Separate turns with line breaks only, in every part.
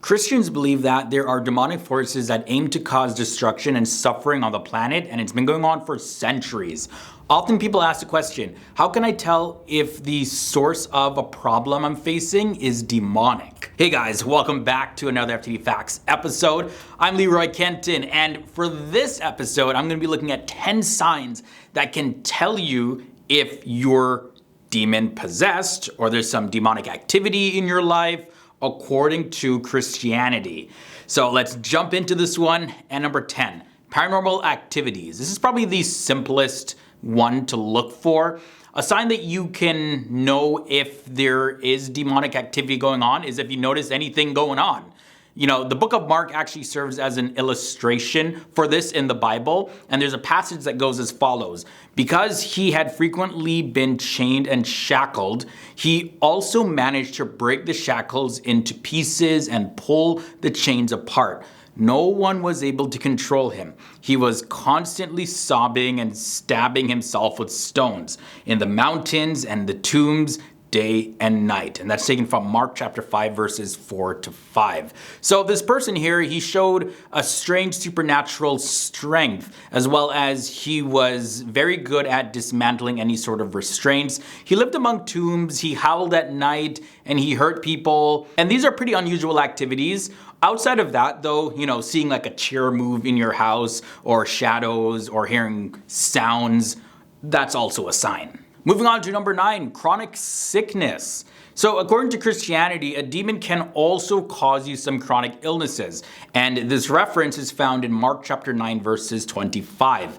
Christians believe that there are demonic forces that aim to cause destruction and suffering on the planet, and it's been going on for centuries. Often people ask the question, how can I tell if the source of a problem I'm facing is demonic? Hey guys, welcome back to another FTD Facts episode. I'm Leroy Kenton, and for this episode, I'm going to be looking at 10 signs that can tell you if you're demon possessed or there's some demonic activity in your life according to Christianity. So let's jump into this one. And number 10, paranormal activities. This is probably the simplest one to look for. A sign that you can know if there is demonic activity going on is if you notice anything going on. You know, the book of Mark actually serves as an illustration for this in the Bible, and there's a passage that goes as follows. Because he had frequently been chained and shackled, he also managed to break the shackles into pieces and pull the chains apart. No one was able to control him. He was constantly sobbing and stabbing himself with stones in the mountains and the tombs, day and night. And that's taken from Mark chapter 5 verses 4 to 5. So this person here, he showed a strange supernatural strength, as well as he was very good at dismantling any sort of restraints. He lived among tombs, he howled at night, and he hurt people. And these are pretty unusual activities. Outside of that though, you know, seeing like a chair move in your house or shadows or hearing sounds, that's also a sign. Moving on to number 9, chronic sickness. So according to Christianity, a demon can also cause you some chronic illnesses. And this reference is found in Mark chapter 9 verses 25.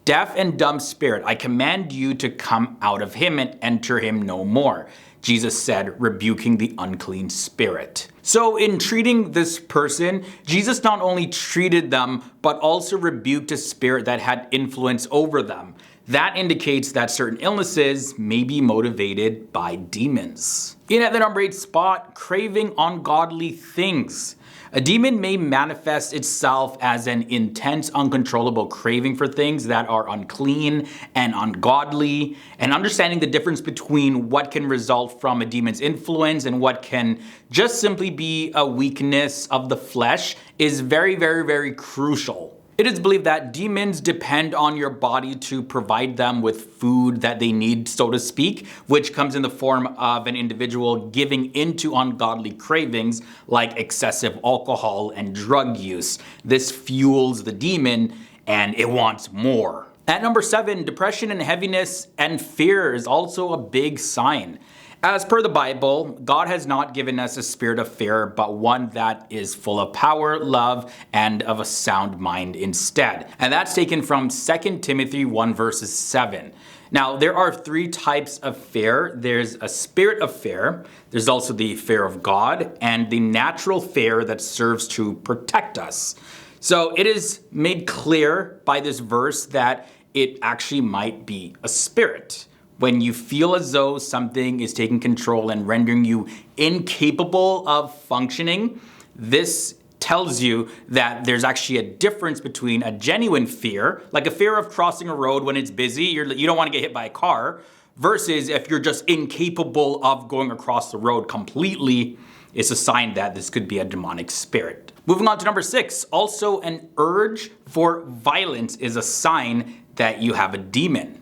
Deaf and dumb spirit, I command you to come out of him and enter him no more, Jesus said, rebuking the unclean spirit. So in treating this person, Jesus not only treated them, but also rebuked a spirit that had influence over them. That indicates that certain illnesses may be motivated by demons. In at the number 8 spot, craving ungodly things. A demon may manifest itself as an intense, uncontrollable craving for things that are unclean and ungodly. And understanding the difference between what can result from a demon's influence and what can just simply be a weakness of the flesh is very, very, very crucial. It is believed that demons depend on your body to provide them with food that they need, so to speak, which comes in the form of an individual giving into ungodly cravings like excessive alcohol and drug use. This fuels the demon and it wants more. At number 7, depression and heaviness and fear is also a big sign. As per the Bible, God has not given us a spirit of fear, but one that is full of power, love, and of a sound mind instead. And that's taken from 2 Timothy 1 verses 7. Now, there are 3 types of fear. There's a spirit of fear, there's also the fear of God, and the natural fear that serves to protect us. So it is made clear by this verse that it actually might be a spirit. When you feel as though something is taking control and rendering you incapable of functioning, this tells you that there's actually a difference between a genuine fear, like a fear of crossing a road when it's busy, you don't want to get hit by a car, versus if you're just incapable of going across the road completely, it's a sign that this could be a demonic spirit. Moving on to number 6, also an urge for violence is a sign that you have a demon.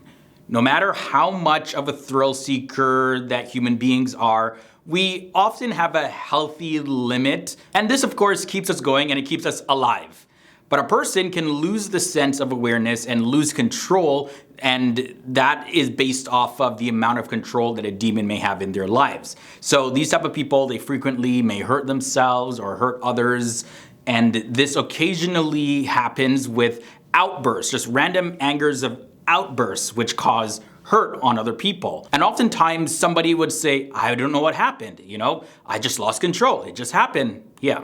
No matter how much of a thrill seeker that human beings are, we often have a healthy limit. And this, of course, keeps us going and it keeps us alive. But a person can lose the sense of awareness and lose control, and that is based off of the amount of control that a demon may have in their lives. So these type of people, they frequently may hurt themselves or hurt others. And this occasionally happens with outbursts, just random outbursts which cause hurt on other people. And oftentimes somebody would say, I don't know what happened. You know, I just lost control. It just happened. Yeah,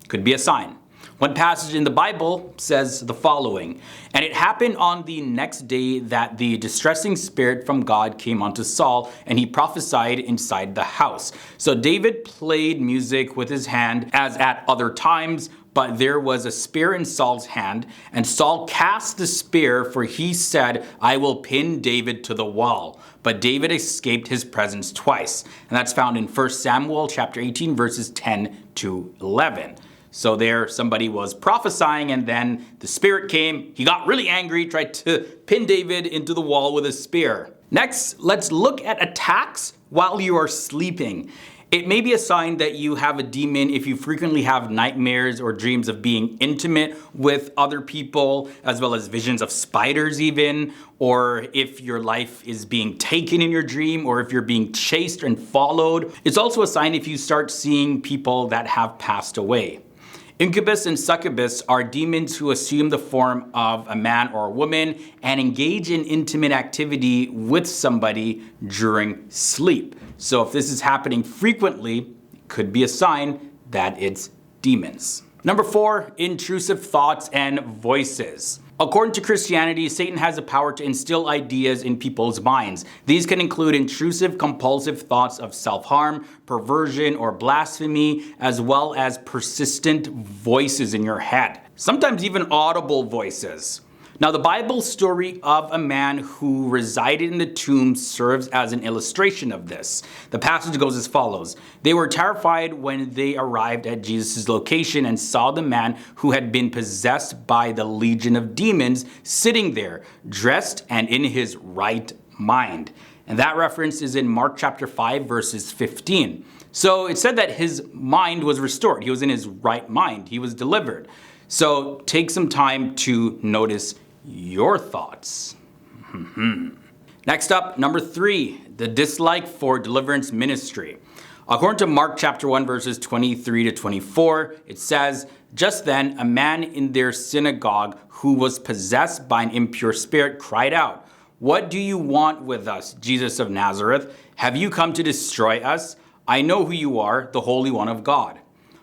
could be a sign. One passage in the Bible says the following, and it happened on the next day that the distressing spirit from God came onto Saul, and he prophesied inside the house. So David played music with his hand as at other times, but there was a spear in Saul's hand, and Saul cast the spear, for he said, I will pin David to the wall. but David escaped his presence twice. And that's found in 1 Samuel chapter 18 verses 10 to 11. So there somebody was prophesying and then the spirit came, he got really angry, tried to pin David into the wall with a spear. Next, let's look at attacks while you are sleeping. It may be a sign that you have a demon if you frequently have nightmares or dreams of being intimate with other people, as well as visions of spiders even, or if your life is being taken in your dream, or if you're being chased and followed. It's also a sign if you start seeing people that have passed away. Incubus and succubus are demons who assume the form of a man or a woman and engage in intimate activity with somebody during sleep. So if this is happening frequently, it could be a sign that it's demons. Number 4, intrusive thoughts and voices. According to Christianity, Satan has the power to instill ideas in people's minds. These can include intrusive, compulsive thoughts of self-harm, perversion, or blasphemy, as well as persistent voices in your head. Sometimes even audible voices. Now, the Bible story of a man who resided in the tomb serves as an illustration of this. The passage goes as follows. They were terrified when they arrived at Jesus' location and saw the man who had been possessed by the legion of demons sitting there, dressed and in his right mind. And that reference is in Mark chapter 5, verses 15. So it said that his mind was restored. He was in his right mind. He was delivered. So take some time to notice your thoughts. Next up, number 3, the dislike for deliverance ministry. According to Mark chapter 1 verses 23 to 24, it says, "Just then a man in their synagogue who was possessed by an impure spirit cried out, 'What do you want with us, Jesus of Nazareth? Have you come to destroy us? I know who you are, the Holy One of God.'"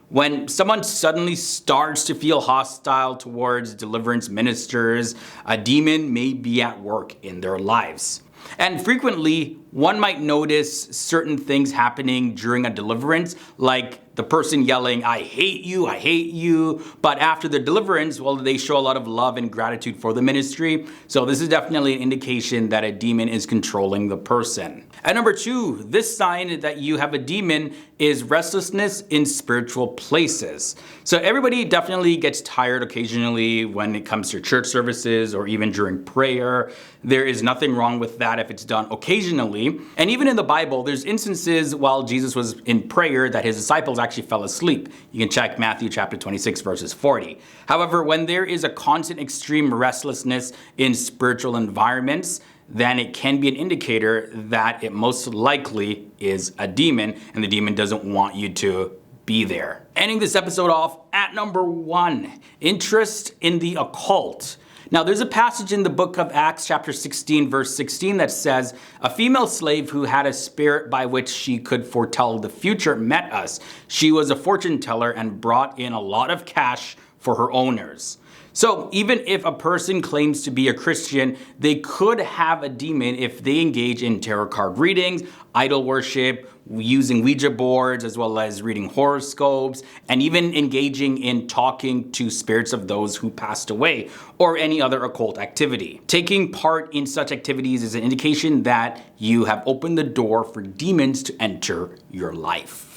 When someone suddenly starts to feel hostile towards deliverance ministers, a demon may be at work in their lives. And frequently, one might notice certain things happening during a deliverance, like the person yelling, I hate you. But after the deliverance, well, they show a lot of love and gratitude for the ministry. So this is definitely an indication that a demon is controlling the person. And number 2, this sign that you have a demon is restlessness in spiritual places. So everybody definitely gets tired occasionally when it comes to church services or even during prayer. There is nothing wrong with that if it's done occasionally. And even in the Bible, there's instances while Jesus was in prayer that his disciples actually fell asleep. You can check Matthew chapter 26 verses 40. However, when there is a constant extreme restlessness in spiritual environments, then it can be an indicator that it most likely is a demon and the demon doesn't want you to be there. Ending this episode off at number 1, interest in the occult. Now, there's a passage in the book of Acts chapter 16 verse 16 that says, "A female slave who had a spirit by which she could foretell the future met us. She was a fortune teller and brought in a lot of cash for her owners." So even if a person claims to be a Christian, they could have a demon if they engage in tarot card readings, idol worship, using Ouija boards, as well as reading horoscopes, and even engaging in talking to spirits of those who passed away, or any other occult activity. Taking part in such activities is an indication that you have opened the door for demons to enter your life.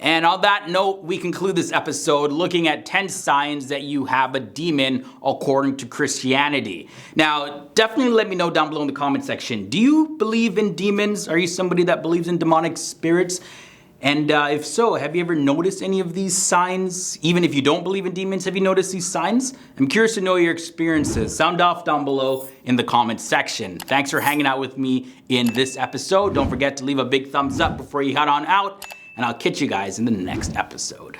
And on that note, we conclude this episode looking at 10 signs that you have a demon according to Christianity. Now, definitely let me know down below in the comment section. Do you believe in demons? Are you somebody that believes in demonic spirits? And if so, have you ever noticed any of these signs? Even if you don't believe in demons, have you noticed these signs? I'm curious to know your experiences. Sound off down below in the comment section. Thanks for hanging out with me in this episode. Don't forget to leave a big thumbs up before you head on out. And I'll catch you guys in the next episode.